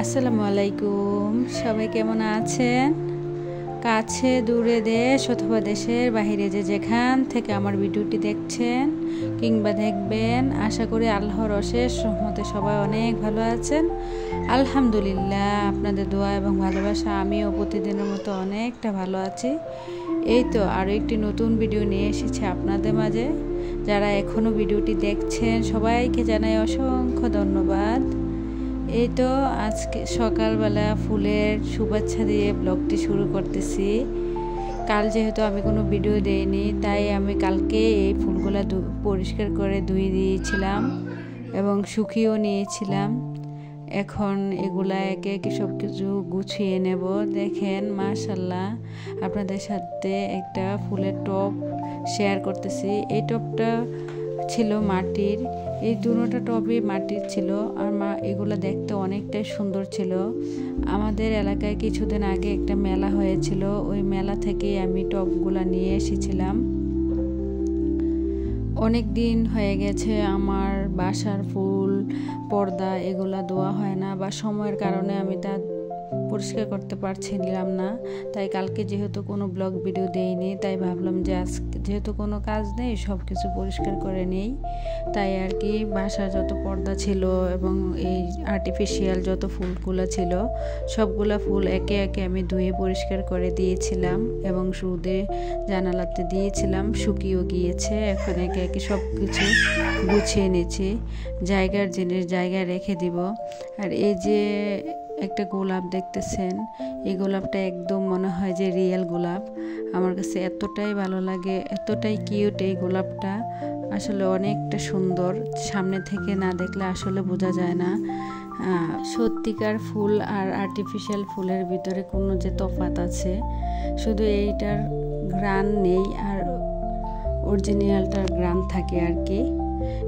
আসসালামু আলাইকুম। সবাই কেমন আছেন? কাছে দূরে দেশ অথবা দেশের বাইরে যেখান থেকে আমার ভিডিওটি দেখছেন কিংবা দেখবেন, আশা করি আল্লাহর অশেষ রহমতে সবাই অনেক ভালো আছেন। আলহামদুলিল্লাহ, আপনাদের দোয়া এবং ভালোবাসা আমিও প্রতিদিনের মতো অনেকটা ভালো আছি। এই তো আরও একটি নতুন ভিডিও নিয়ে এসেছি আপনাদের মাঝে। যারা এখনও ভিডিওটি দেখছেন সবাইকে জানাই অসংখ্য ধন্যবাদ। এই তো আজকে সকালবেলা ফুলের শুভেচ্ছা দিয়ে ব্লগটি শুরু করতেছি। কাল যেহেতু আমি কোনো ভিডিও দেইনি, তাই আমি কালকে এই ফুলগুলা পরিষ্কার করে ধুয়ে দিয়েছিলাম এবং শুকিয়েও নিয়েছিলাম। এখন এগুলা একে একে সব কিছু গুছিয়ে নেব। দেখেন মাশাআল্লাহ, আপনাদের সাথে একটা ফুলের টব শেয়ার করতেছি। এই টবটা ছিল মাটির, এই দুটোটা টবই মাটির ছিল আর এগুলো দেখতে অনেকটাই সুন্দর ছিল। আমাদের এলাকায় কিছুদিন আগে একটা মেলা হয়েছিল, ওই মেলা থেকেই আমি টবগুলা নিয়ে এসেছিলাম। অনেক দিন হয়ে গেছে আমার বাসার ফুল পর্দা এগুলা ধোয়া হয় না, বা সময়ের কারণে আমি তা পরিষ্কার করতে পারছিলাম না। তাই কালকে যেহেতু কোনো ব্লগ ভিডিও দেইনি, তাই ভাবলাম যে আজকে যেহেতু কোনো কাজ নেই সব কিছু পরিষ্কার করে নেই। তাই আর কি বাসার যত পর্দা ছিল এবং এই আর্টিফিশিয়াল যত ফুলগুলো ছিল সবগুলা ফুল একে একে আমি ধুয়ে পরিষ্কার করে দিয়েছিলাম এবং রোদে জানালাতে দিয়েছিলাম, শুকিয়েও গিয়েছে। এখন একে একে সব কিছু গুছিয়ে নিয়েছি, জায়গার জিনিস জায়গায় রেখে দিব। আর এই যে একটা গোলাপ দেখতেছেন, এই গোলাপটা একদম মনে হয় যে রিয়েল গোলাপ। আমার কাছে এতটাই ভালো লাগে, এতটাই কিউট এই গোলাপটা, আসলে অনেকটা সুন্দর। সামনে থেকে না দেখলে আসলে বোঝা যায় না সত্যিকার ফুল আর আর্টিফিশিয়াল ফুলের ভিতরে কোনো যে তফাৎ আছে। শুধু এইটার ঘ্রাণ নেই আর অরিজিনালটার ঘ্রাণ থাকে আর কি।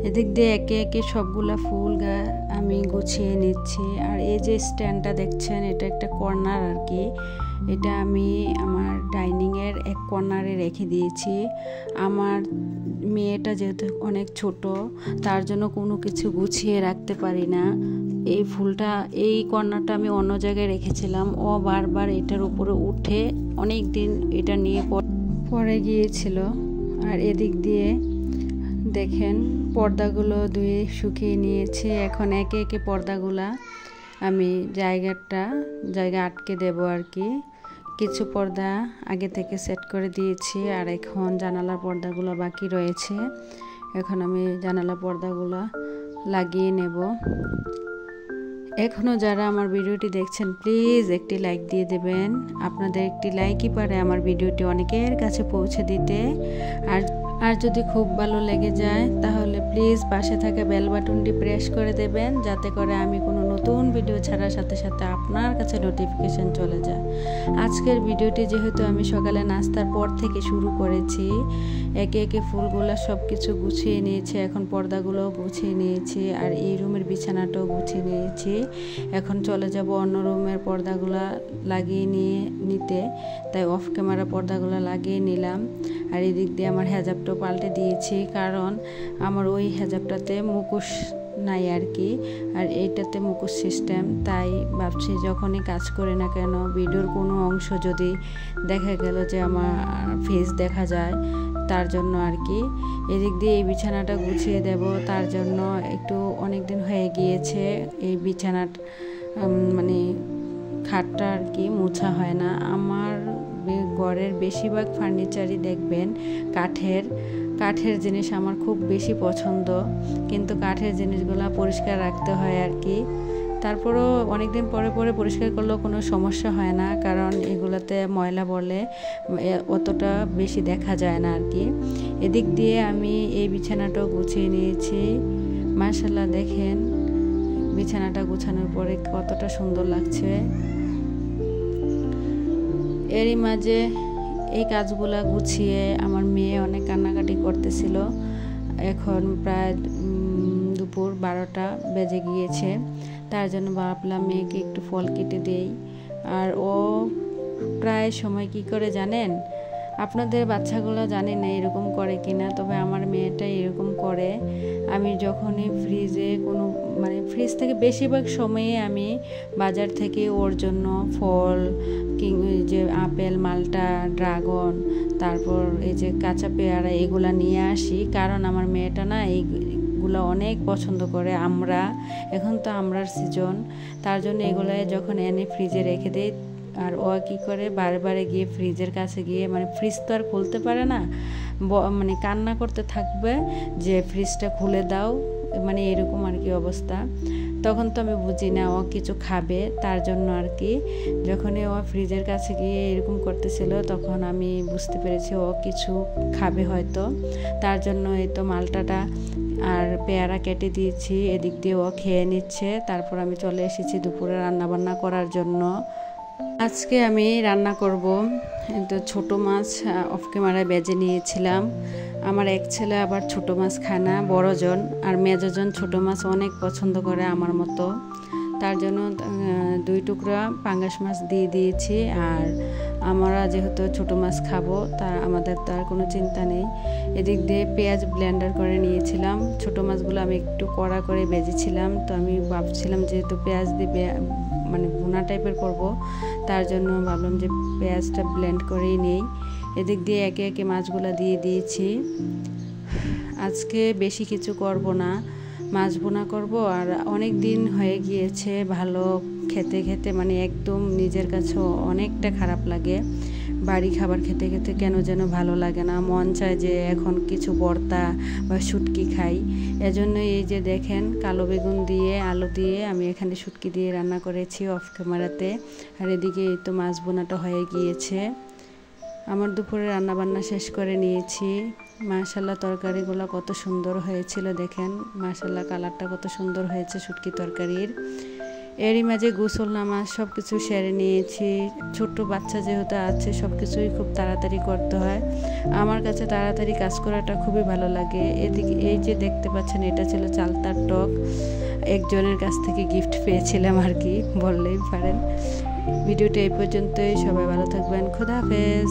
এদিক দিয়ে একে একে সবগুলা ফুল আমি গুছিয়ে নিচ্ছি। আর এই যে স্ট্যান্ডটা দেখছেন, এটা একটা কর্নার আর কি। এটা আমি আমার ডাইনিংয়ের এক কর্নারে রেখে দিয়েছি। আমার মেয়েটা যেহেতু অনেক ছোট, তার জন্য কোনো কিছু গুছিয়ে রাখতে পারি না। এই ফুলটা, এই কর্নারটা আমি অন্য জায়গায় রেখেছিলাম, ও বারবার এটার উপরে উঠে অনেক দিন এটা নিয়ে পড়ে গিয়েছিল। আর এদিক দিয়ে দেখেন পর্দাগুলো ধুয়ে শুকিয়ে নিয়েছি। এখন একে একে পর্দাগুলা আমি জায়গা আটকে দেব আর কি। কিছু পর্দা আগে থেকে সেট করে দিয়েছি, আর এখন জানালার পর্দাগুলো বাকি রয়েছে। এখন আমি জানালা পর্দাগুলো লাগিয়ে নেব। এখনও যারা আমার ভিডিওটি দেখছেন প্লিজ একটি লাইক দিয়ে দেবেন। আপনাদের একটি লাইকই পারে আমার ভিডিওটি অনেকের কাছে পৌঁছে দিতে। আর যদি খুব ভালো লেগে যায় তাহলে প্লিজ পাশে থাকা বেল বাটনটি প্রেস করে দেবেন, যাতে করে আমি কোনো নতুন ভিডিও ছাড়ার সাথে সাথে আপনার কাছে নোটিফিকেশন চলে যায়। আজকের ভিডিওটি যেহেতু আমি সকালে নাস্তার পর থেকে শুরু করেছি, একে একে ফুলগুলো সব কিছু গুছিয়ে নিয়েছি, এখন পর্দাগুলোও গুছিয়ে নিয়েছি, আর এই রুমের বিছানাটাও গুছিয়ে নিয়েছি। এখন চলে যাব অন্য রুমের পর্দাগুলো লাগিয়ে নিতে, তাই অফ ক্যামেরা পর্দাগুলো লাগিয়ে নিলাম। আর এদিক দিয়ে আমার হেজাবটাও পাল্টে দিয়েছি, কারণ আমার ওই হেজাবটাতে মুখোশ নাই আর কি, আর এইটাতে মুখোশ সিস্টেম। তাই ভাবছি যখনই কাজ করি না কেন ভিডিওর কোনো অংশ যদি দেখা গেল যে আমার ফেস দেখা যায়, তার জন্য আর কি। এদিক দিয়ে এই বিছানাটা গুছিয়ে দেব, তার জন্য একটু অনেক দিন হয়ে গিয়েছে এই বিছানাটা মানে খাটটা আর কি মোছা হয় না। আমার ঘরের বেশিরভাগ ফার্নিচারই দেখবেন কাঠের জিনিস আমার খুব বেশি পছন্দ, কিন্তু কাঠের জিনিসগুলো পরিষ্কার রাখতে হয় আর কি। তারপরেও অনেকদিন পরে পরে পরিষ্কার করলেও কোনো সমস্যা হয় না, কারণ এগুলোতে ময়লা বলে অতটা বেশি দেখা যায় না আর কি। এদিক দিয়ে আমি এই বিছানাটাও গুছিয়ে নিয়েছি। মাশাআল্লাহ, দেখেন বিছানাটা গুছানোর পরে কতটা সুন্দর লাগছে। এরই মাঝে এই কাজগুলা গুছিয়ে আমার মেয়ে অনেক কান্নাকাটি করতেছিল। এখন প্রায় দুপুর 12টা বেজে গিয়েছে, তার জন্য ভাবলাম মেয়েকে একটু ফল কেটে দেই। আর ও প্রায় সময় কি করে জানেন, আপনাদের বাচ্চাগুলো জানি না এরকম করে কিনা, তবে আমার মেয়েটা এরকম করে আমি যখনই ফ্রিজে কোনো মানে ফ্রিজ থেকে বেশিরভাগ সময়ে আমি বাজার থেকে ওর জন্য ফল যে আপেল, মাল্টা, ড্রাগন, তারপর এই যে কাঁচা পেয়ারা এগুলা নিয়ে আসি, কারণ আমার মেয়েটা না এইগুলো অনেক পছন্দ করে। এখন তো আমরার সিজন, তার জন্য এগুলো যখন এনে ফ্রিজে রেখে দেই, আর ও কী করে বারে গিয়ে ফ্রিজের কাছে গিয়ে, মানে ফ্রিজ তো আর খুলতে পারে না, মানে কান্না করতে থাকবে যে ফ্রিজটা খুলে দাও, মানে এরকম আর কি অবস্থা। তখন তো আমি বুঝি না ও কিছু খাবে, তার জন্য আর কি যখনই ও ফ্রিজের কাছে গিয়ে এরকম করতেছিল তখন আমি বুঝতে পেরেছি ও কিছু খাবে হয়তো, তার জন্য এই তো মালটাটা আর পেয়ারা কেটে দিয়েছি, এদিক দিয়ে ও খেয়ে নিচ্ছে। তারপর আমি চলে এসেছি দুপুরে রান্নাবান্না করার জন্য। আজকে আমি রান্না করব তো ছোট মাছ অফ ক্যামেরায় বেজে নিয়েছিলাম। আমার এক ছেলে আবার ছোট মাছ খায় না, বড়জন আর মেজজন ছোট মাছ অনেক পছন্দ করে আমার মতো, তার জন্য 2 টুকরা পাঙ্গাস মাছ দিয়ে দিয়েছি। আর আমরা যেহেতু ছোট মাছ খাবো, তা আমাদের তো আর কোনো চিন্তা নেই। এদিক দিয়ে পেঁয়াজ ব্লেন্ডার করে নিয়েছিলাম, ছোট মাছগুলো আমি একটু কড়া করে ভেজেছিলাম, তো আমি ভাবছিলাম যেহেতু পেঁয়াজ দিয়ে মানে ভুনা টাইপের করব, তার জন্য ভাবলাম যে পেঁয়াজটা ব্লেন্ড করেই নেই। এদিক দিয়ে একে একে মাছগুলো দিয়ে দিয়েছি। আজকে বেশি কিছু করব না, মাছ ভুনা করব। আর অনেক দিন হয়ে গিয়েছে ভালো খেতে, মানে একদম নিজের কাছে অনেকটা খারাপ লাগে বাড়ি খাবার খেতে কেন যেন ভালো লাগে না, মন চায় যে এখন কিছু ভর্তা বা শুটকি খাই। এজন্য এই যে দেখেন কালো বেগুন দিয়ে আলু দিয়ে আমি এখানে শুটকি দিয়ে রান্না করেছি অফ ক্যামেরাতে। আর এদিকে এই তো মাছ ভুনাটা হয়ে গিয়েছে। আমার দুপুরে রান্নাবান্না শেষ করে নিয়েছি। মাশাআল্লাহ তরকারিগুলো কত সুন্দর হয়েছিল, দেখেন মাশাআল্লাহ কালারটা কত সুন্দর হয়েছে শুটকি তরকারির। এরই মাঝে গোসল নামাজ সব কিছু সেরে নিয়েছি। ছোট্ট বাচ্চা যেহেতু আছে সব কিছুই খুব তাড়াতাড়ি করতে হয়, আমার কাছে তাড়াতাড়ি কাজ করাটা খুবই ভালো লাগে। এদিকে এই যে দেখতে পাচ্ছেন এটা ছিল চালতার টক, একজনের কাছ থেকে গিফট পেয়েছিলাম আর কি বললেই পারেন। ভিডিওটা এই পর্যন্তই, সবাই ভালো থাকবেন, খোদা হাফেজ।